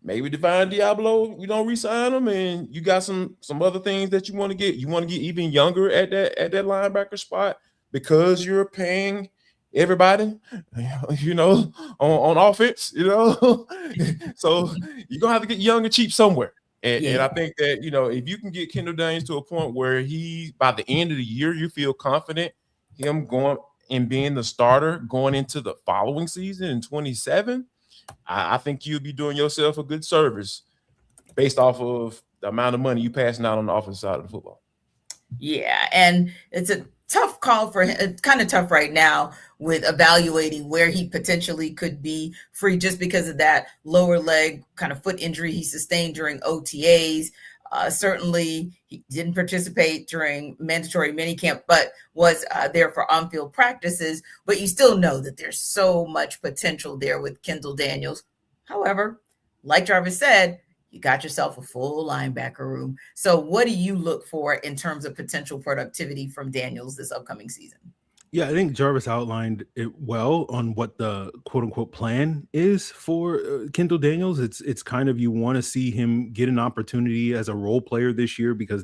maybe Divine Diablo, you don't re-sign him, and you got some other things that you want to get. You want to get even younger at that linebacker spot, because you're paying everybody, on offense, So you're gonna have to get young and cheap somewhere. And I think that, if you can get Kendall Daniels to a point where by the end of the year, you feel confident him going and being the starter going into the following season in 27, I think you'll be doing yourself a good service based off of the amount of money you passing out on the offensive side of the football. Yeah, and it's a tough call for him. It's kind of tough right now with evaluating where he potentially could be free, just because of that lower leg kind of foot injury he sustained during OTAs. Certainly, he didn't participate during mandatory minicamp, but was there for on-field practices. But you still know that there's so much potential there with Kendall Daniels. However, like Jarvis said, you got yourself a full linebacker room. So what do you look for in terms of potential productivity from Daniels this upcoming season? Yeah, I think Jarvis outlined it well on what the quote unquote plan is for Kendall Daniels. It's kind of, you want to see him get an opportunity as a role player this year, because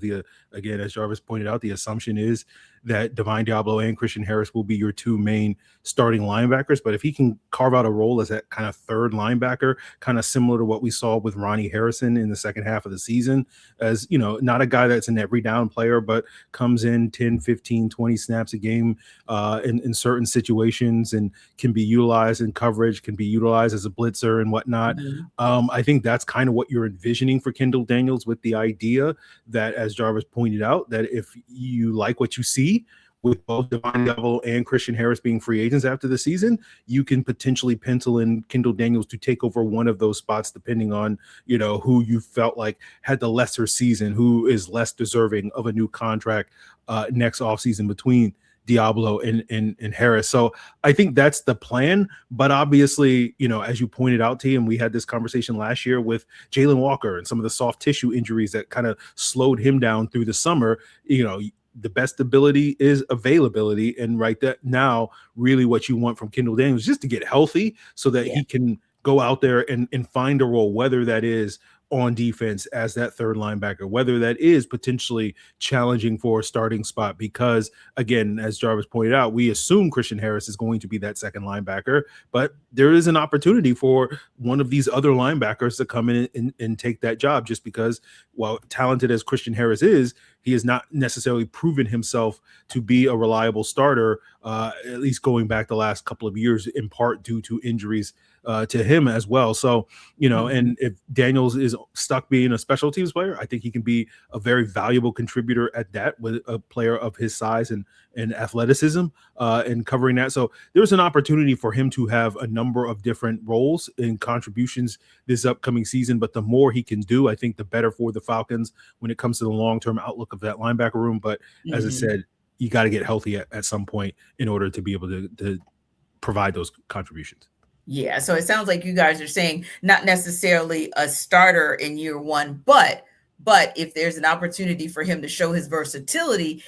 again, as Jarvis pointed out, the assumption is that Divine Diablo and Christian Harris will be your 2 main starting linebackers. But if he can carve out a role as that kind of 3rd linebacker, kind of similar to what we saw with Ronnie Harrison in the second half of the season, as not a guy that's an every down player, but comes in 10, 15, 20 snaps a game in certain situations, and can be utilized in coverage, can be utilized as a blitzer and whatnot. I think that's kind of what you're envisioning for Kendall Daniels, with the idea that, as Jarvis pointed out, that if you like what you see with both Divine Diablo and Christian Harris being free agents after the season, you can potentially pencil in Kendall Daniels to take over one of those spots, depending on, who you felt like had the lesser season, who is less deserving of a new contract next offseason between Diablo and Harris. So I think that's the plan. But obviously, as you pointed out, T, and we had this conversation last year with Jalen Walker and some of the soft tissue injuries that kind of slowed him down through the summer, the best ability is availability. And right that now, really what you want from Kendall Daniels is just to get healthy so that he can go out there and find a role, whether that is on defense as that third linebacker, whether that is potentially challenging for a starting spot, because again, as Jarvis pointed out, we assume Christian Harris is going to be that second linebacker, but there is an opportunity for one of these other linebackers to come in and take that job, just because, while talented as Christian Harris is, he has not necessarily proven himself to be a reliable starter, at least going back the last couple of years, in part due to injuries to him as well. So, and if Daniels is stuck being a special teams player, I think he can be a very valuable contributor at that, with a player of his size and athleticism and covering that. So there's an opportunity for him to have a number of different roles and contributions this upcoming season. But the more he can do, I think the better for the Falcons when it comes to the long-term outlook of that linebacker room. But as I said, you got to get healthy at some point in order to be able to provide those contributions. Yeah, so it sounds like you guys are saying not necessarily a starter in year one, but if there's an opportunity for him to show his versatility,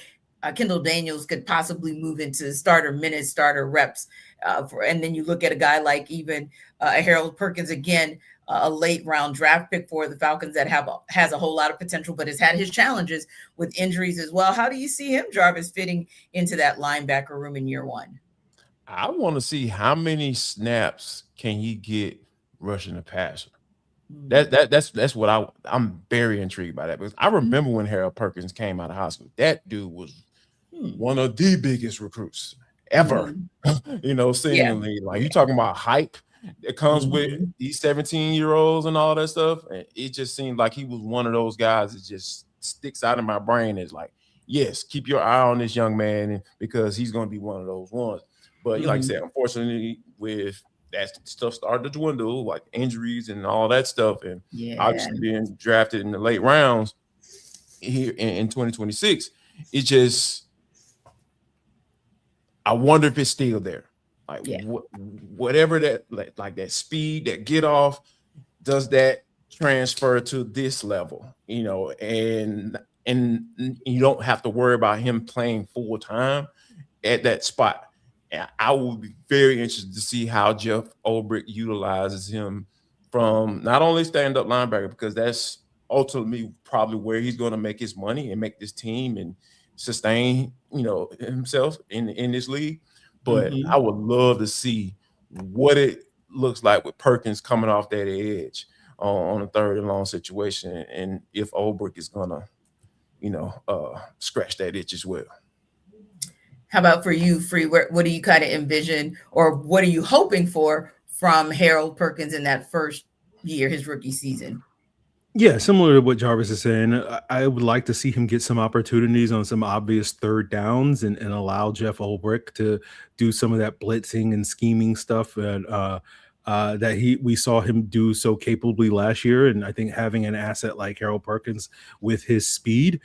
Kendall Daniels could possibly move into starter minutes, starter reps. And then you look at a guy like even Harold Perkins, again, a late round draft pick for the Falcons that has a whole lot of potential, but has had his challenges with injuries as well. How do you see him, Jarvis, fitting into that linebacker room in year one? I want to see how many snaps can he get rushing the passer. That's what I'm very intrigued by that, because I remember when Harold Perkins came out of high school, that dude was one of the biggest recruits ever. Seemingly like you talking about hype that comes with these 17-year-olds and all that stuff. And it just seemed like he was one of those guys that just sticks out in my brain as like, yes, keep your eye on this young man, because he's going to be one of those ones. But like I said, unfortunately, with that stuff started to dwindle, like injuries and all that stuff, and obviously being drafted in the late rounds here in 2026, it just, I wonder if it's still there. Like whatever that, like that speed, that get off, does that transfer to this level? And you don't have to worry about him playing full time at that spot. And I would be very interested to see how Jeff Ulbrich utilizes him from not only stand-up linebacker, because that's ultimately probably where he's going to make his money and make this team and sustain, himself in this league. But I would love to see what it looks like with Perkins coming off that edge on a third and long situation, and if Ulbrich is going to, scratch that itch as well. How about for you, Free? What do you kind of envision, or what are you hoping for from Harold Perkins in that first year, his rookie season? Yeah, similar to what Jarvis is saying, I would like to see him get some opportunities on some obvious third downs and allow Jeff Ulbrich to do some of that blitzing and scheming stuff that we saw him do so capably last year. And I think having an asset like Harold Perkins with his speed,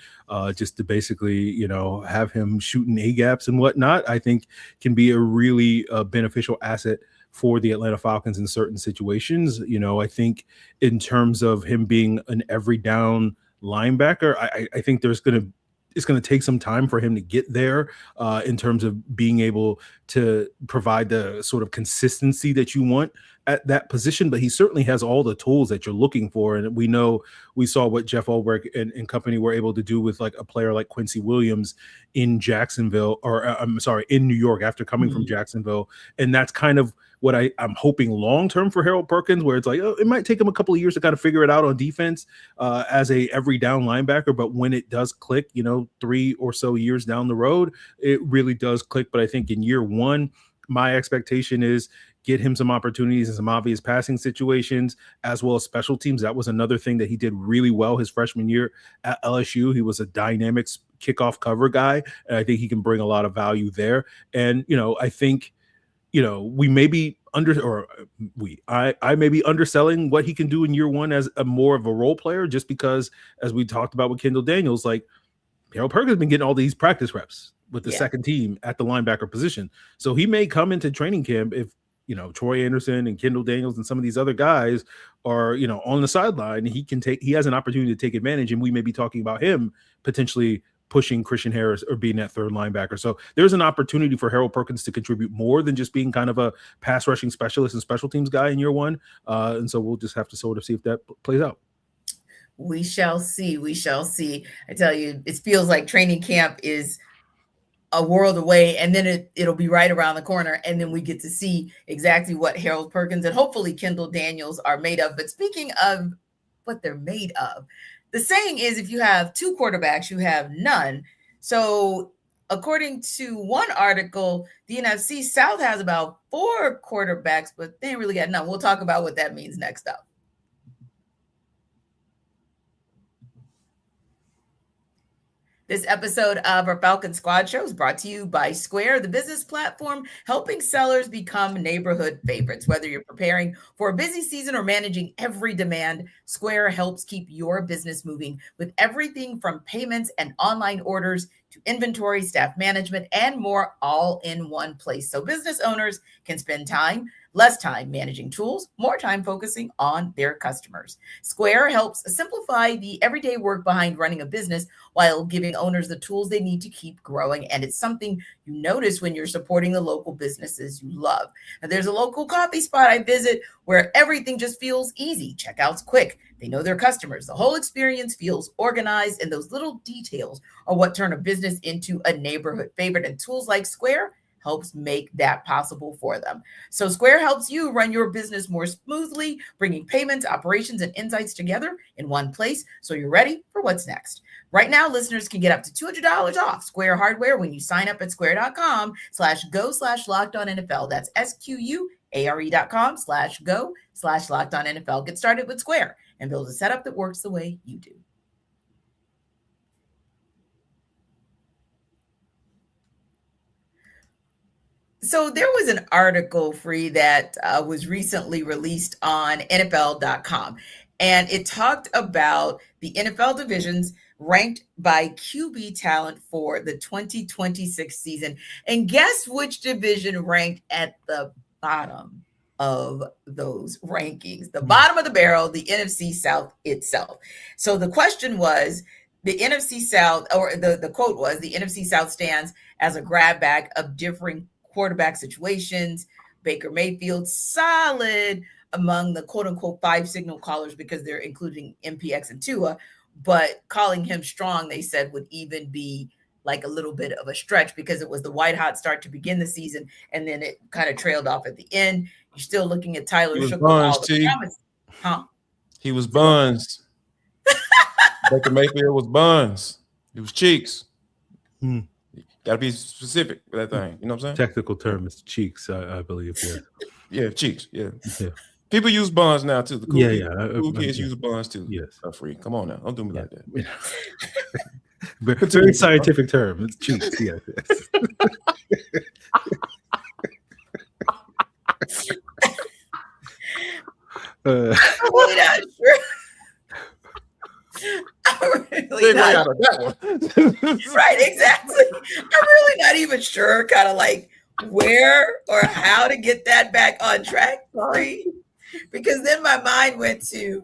just to basically, have him shooting A-gaps and whatnot, I think can be a really beneficial asset for the Atlanta Falcons in certain situations. I think in terms of him being an every down linebacker, I think it's going to take some time for him to get there in terms of being able to provide the sort of consistency that you want at that position. But he certainly has all the tools that you're looking for. And we saw what Jeff Ulbrich and company were able to do with like a player like Quincy Williams in Jacksonville, in New York after coming from Jacksonville. And that's kind of what I'm hoping long-term for Harold Perkins, where it's like, it might take him a couple of years to kind of figure it out on defense as a every down linebacker. But when it does click, 3 or so years down the road, it really does click. But I think in year one, my expectation is get him some opportunities in some obvious passing situations, as well as special teams. That was another thing that he did really well his freshman year at LSU. He was a dynamic kickoff cover guy, and I think he can bring a lot of value there. And, I think, we may be I may be underselling what he can do in year one as a more of a role player, just because, as we talked about with Kendall Daniels, like Harold Perkins has been getting all these practice reps with the second team at the linebacker position. So he may come into training camp if, Troy Anderson and Kendall Daniels and some of these other guys are, on the sideline. He has an opportunity to take advantage, and we may be talking about him potentially pushing Christian Harris or being that third linebacker. So there's an opportunity for Harold Perkins to contribute more than just being kind of a pass rushing specialist and special teams guy in year one. And so we'll just have to sort of see if that plays out. We shall see. We shall see. I tell you, it feels like training camp is a world away, and then it'll be right around the corner, and then we get to see exactly what Harold Perkins and hopefully Kendall Daniels are made of. But speaking of what they're made of, the saying is, if you have two quarterbacks, you have none. So according to one article, the NFC South has about 4 quarterbacks, but they ain't really got none. We'll talk about what that means next up. This episode of our Falcon Squad Show is brought to you by Square, the business platform helping sellers become neighborhood favorites. Whether you're preparing for a busy season or managing every demand, Square helps keep your business moving with everything from payments and online orders to inventory, staff management, and more, all in one place. So business owners can spend less time managing tools, more time focusing on their customers. Square helps simplify the everyday work behind running a business while giving owners the tools they need to keep growing. And it's something you notice when you're supporting the local businesses you love. Now, there's a local coffee spot I visit where everything just feels easy. Checkout's quick. They know their customers. The whole experience feels organized, and those little details are what turn a business into a neighborhood favorite. And tools like Square helps make that possible for them. So Square helps you run your business more smoothly, bringing payments, operations, and insights together in one place, so you're ready for what's next. Right now, listeners can get up to $200 off Square hardware when you sign up at square.com/go/lockedonnfl. That's SQUARE.com/go/lockedonnfl. Get started with Square and build a setup that works the way you do. So there was an article, Free, that was recently released on NFL.com, and it talked about the NFL divisions ranked by QB talent for the 2026 season. And guess which division ranked at the bottom of those rankings? The bottom of the barrel, the NFC South itself. So the question was, the NFC South, or the quote was, the NFC South stands as a grab bag of differing quarterback situations. Baker Mayfield, solid among the quote unquote 5 signal callers because they're including MPX and Tua, but calling him strong, they said, would even be like a little bit of a stretch because it was the white hot start to begin the season, and then it kind of trailed off at the end. You're still looking at Tyler Shook with all the promise. He was buns. Baker Mayfield was buns. He was cheeks. Gotta be specific for that thing. You know what I'm saying? Technical term is cheeks, I believe. Yeah. Yeah, cheeks. Yeah. People use buns now too. The cool kids use buns too. Yes. Free. Come on now. Don't do me like that. But it's a very scientific term. It's cheeks. Yes. I'm really not sure. Right, exactly. I'm really not even sure kind of like where or how to get that back on track. Sorry. Because then my mind went to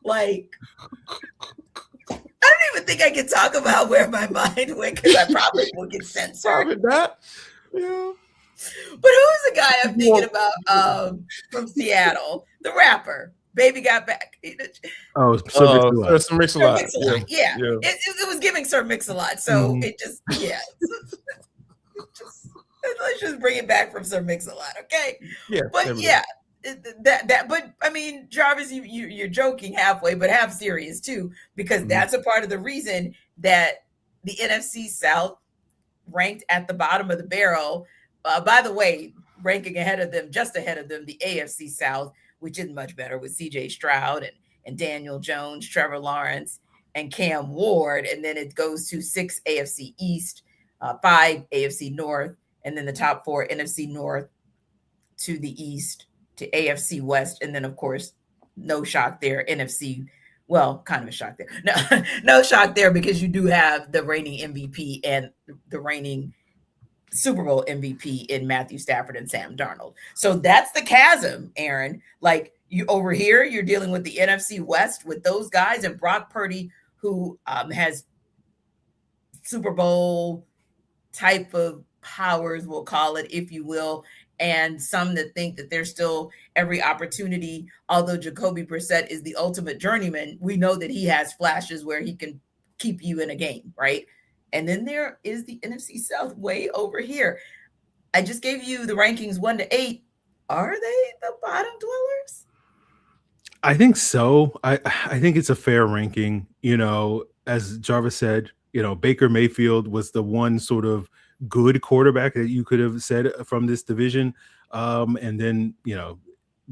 like, I don't even think I can talk about where my mind went because I probably will get censored. Probably not. Yeah. But who's the guy I'm thinking about from Seattle? The rapper. Baby Got Back. Oh, Sir Mix-a-Lot. Yeah. It was giving Sir Mix-a-Lot. So it just, let's just bring it back from Sir Mix-a-Lot, okay? Yeah. But but I mean, Jarvis, you're joking halfway, but half serious too, because that's a part of the reason that the NFC South ranked at the bottom of the barrel. By the way, ranking just ahead of them, the AFC South, which is much better with CJ Stroud and Daniel Jones, Trevor Lawrence, and Cam Ward. And then it goes to 6 AFC East, 5 AFC North, and then the top 4 NFC North to the East to AFC West. And then, of course, no shock there, NFC. Well, kind of a shock there. No shock there because you do have the reigning MVP and the reigning Super Bowl MVP in Matthew Stafford and Sam Darnold. So that's the chasm, Aaron. Like you over here, you're dealing with the NFC West with those guys and Brock Purdy, who has Super Bowl type of powers, we'll call it, if you will, and some that think that there's still every opportunity. Although Jacoby Brissett is the ultimate journeyman, we know that he has flashes where he can keep you in a game, right? And then there is the NFC South way over here. I just gave you the rankings 1 to 8. Are they the bottom dwellers? I think so. I think it's a fair ranking. As Jarvis said, Baker Mayfield was the one sort of good quarterback that you could have said from this division. And then,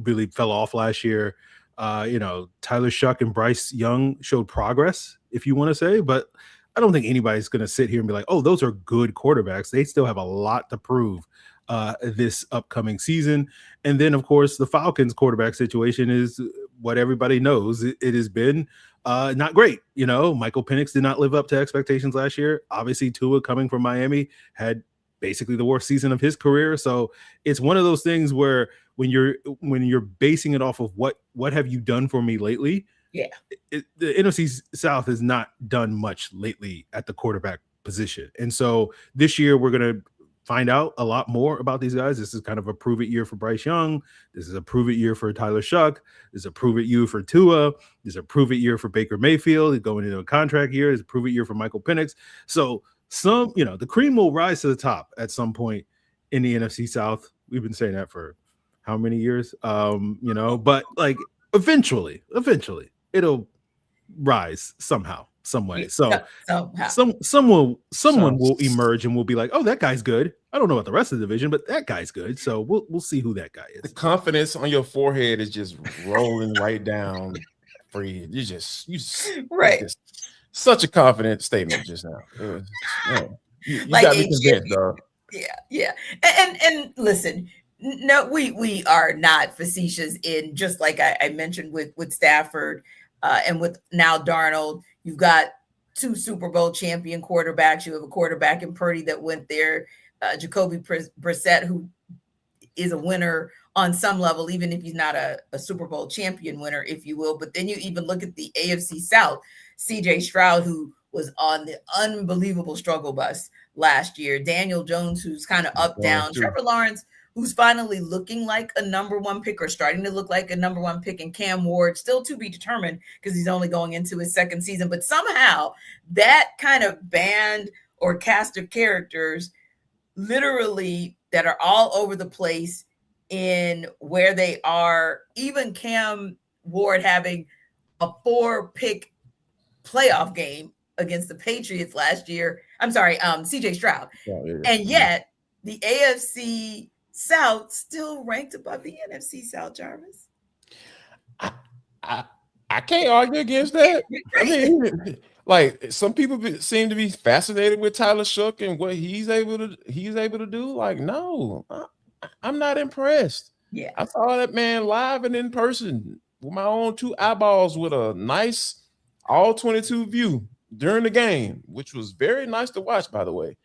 really fell off last year. Tyler Shuck and Bryce Young showed progress, if you want to say, but I don't think anybody's going to sit here and be like, oh, those are good quarterbacks. They still have a lot to prove this upcoming season. And then, of course, the Falcons quarterback situation is what everybody knows. It has been not great. Michael Penix did not live up to expectations last year. Obviously, Tua, coming from Miami, had basically the worst season of his career. So it's one of those things where when you're basing it off of what have you done for me lately, the NFC South has not done much lately at the quarterback position. And so this year we're going to find out a lot more about these guys. This is kind of a prove it year for Bryce Young. This is a prove it year for Tyler Shuck. This is a prove it year for Tua. This is a prove it year for Baker Mayfield going into a contract year. This is a prove it year for Michael Penix. So the cream will rise to the top at some point in the NFC South. We've been saying that for how many years? But like eventually it'll rise somehow, some way. So someone will emerge and we'll be like, oh, that guy's good. I don't know about the rest of the division, but that guy's good. So we'll see who that guy is. The confidence on your forehead is just rolling right down, Fred. You right. Just such a confident statement just now. You like got me convinced, dog. Yeah. And listen, no, we are not facetious in, just like I mentioned with Stafford and with now Darnold. You've got 2 Super Bowl champion quarterbacks. You have a quarterback in Purdy that went there, Jacoby Brissett, who is a winner on some level, even if he's not a Super Bowl champion winner, if you will. But then you even look at the AFC South, CJ Stroud, who was on the unbelievable struggle bus last year, Daniel Jones, who's kind of up, down, Trevor Lawrence, who's finally looking like a number 1 pick, or starting to look like a number 1 pick, and Cam Ward, still to be determined because he's only going into his 2nd season. But somehow that kind of band or cast of characters, literally, that are all over the place in where they are, even Cam Ward having a 4-pick playoff game against the Patriots last year. I'm sorry, CJ Stroud. And yet the AFC South still ranked above the NFC South, Jarvis. I can't argue against that. I mean, like, some people seem to be fascinated with Tyler Shuck and what he's able to do. Like, no, I'm not impressed. Yeah, I saw that man live and in person with my own 2 eyeballs with a nice all 22 view during the game, which was very nice to watch, by the way.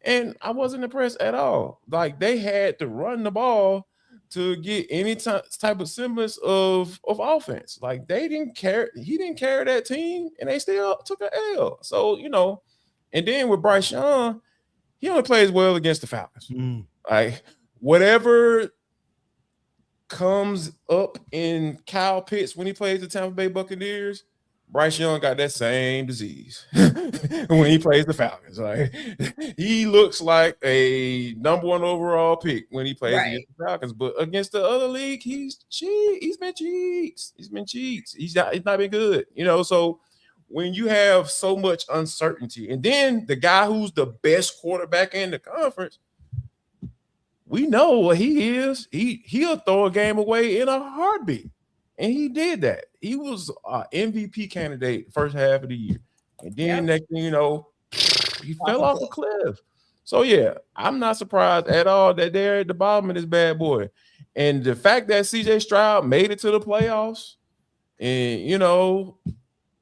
And I wasn't impressed at all. Like, they had to run the ball to get any type of semblance of offense. Like, they didn't care. He didn't carry that team, and they still took an L. So, and then with Bryce Young, he only plays well against the Falcons. Like, whatever comes up in Kyle Pitts when he plays the Tampa Bay Buccaneers, Bryce Young got that same disease when he plays the Falcons. Like, he looks like a number 1 overall pick when he plays against the Falcons, but against the other league, he's been cheeks. He's not been good, So when you have so much uncertainty, and then the guy who's the best quarterback in the conference, we know what he is. He'll throw a game away in a heartbeat. And he did that. He was an MVP candidate first half of the year. And then next thing you know, he fell off a cliff. So, yeah, I'm not surprised at all that they're at the bottom of this bad boy. And the fact that CJ Stroud made it to the playoffs, and,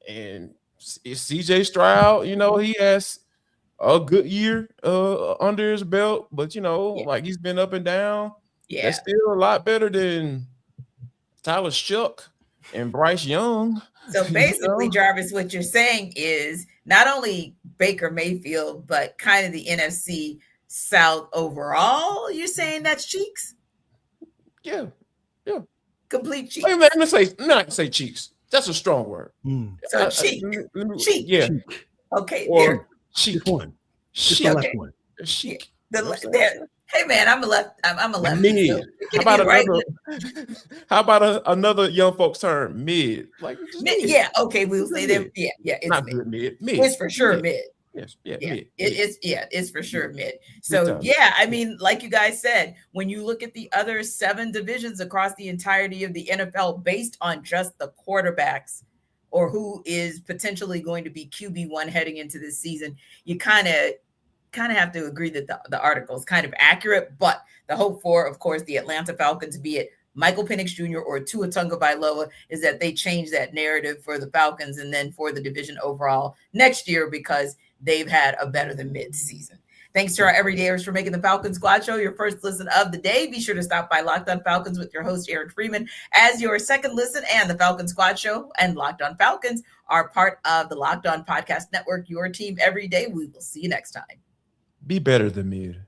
and CJ Stroud, he has a good year under his belt, but, like, he's been up and down. Yeah. That's still a lot better than Tyler Shuck and Bryce Young. So basically, Jarvis, what you're saying is not only Baker Mayfield, but kind of the NFC South overall. You're saying that's cheeks? Yeah. Complete cheeks. Wait a minute, I'm not say cheeks. That's a strong word. So cheek. Cheek. Yeah. Okay. Or cheek. Just one. Just Cheek. the last one. Cheek. Hey man, I'm a left. I'm a left. Mid. So How about another young folks term? Mid. Like mid. Yeah. Okay. We'll say them. Yeah. It's not mid. good mid. Mid. It's for sure mid. Yes. Mid. Mid. It's for sure mid. So yeah, I mean, like you guys said, when you look at the other 7 divisions across the entirety of the NFL, based on just the quarterbacks or who is potentially going to be QB1 heading into this season, you kind of have to agree that the article is kind of accurate. But the hope for, of course, the Atlanta Falcons, be it Michael Penix Jr. or Tua Tagovailoa, is that they change that narrative for the Falcons and then for the division overall next year, because they've had a better than mid season. Thanks to our everydayers for making the Falcons Squad Show your first listen of the day. Be sure to stop by Locked On Falcons with your host, Aaron Freeman, as your second listen. And the Falcons Squad Show and Locked On Falcons are part of the Locked On Podcast Network, your team every day. We will see you next time. Be better than mid.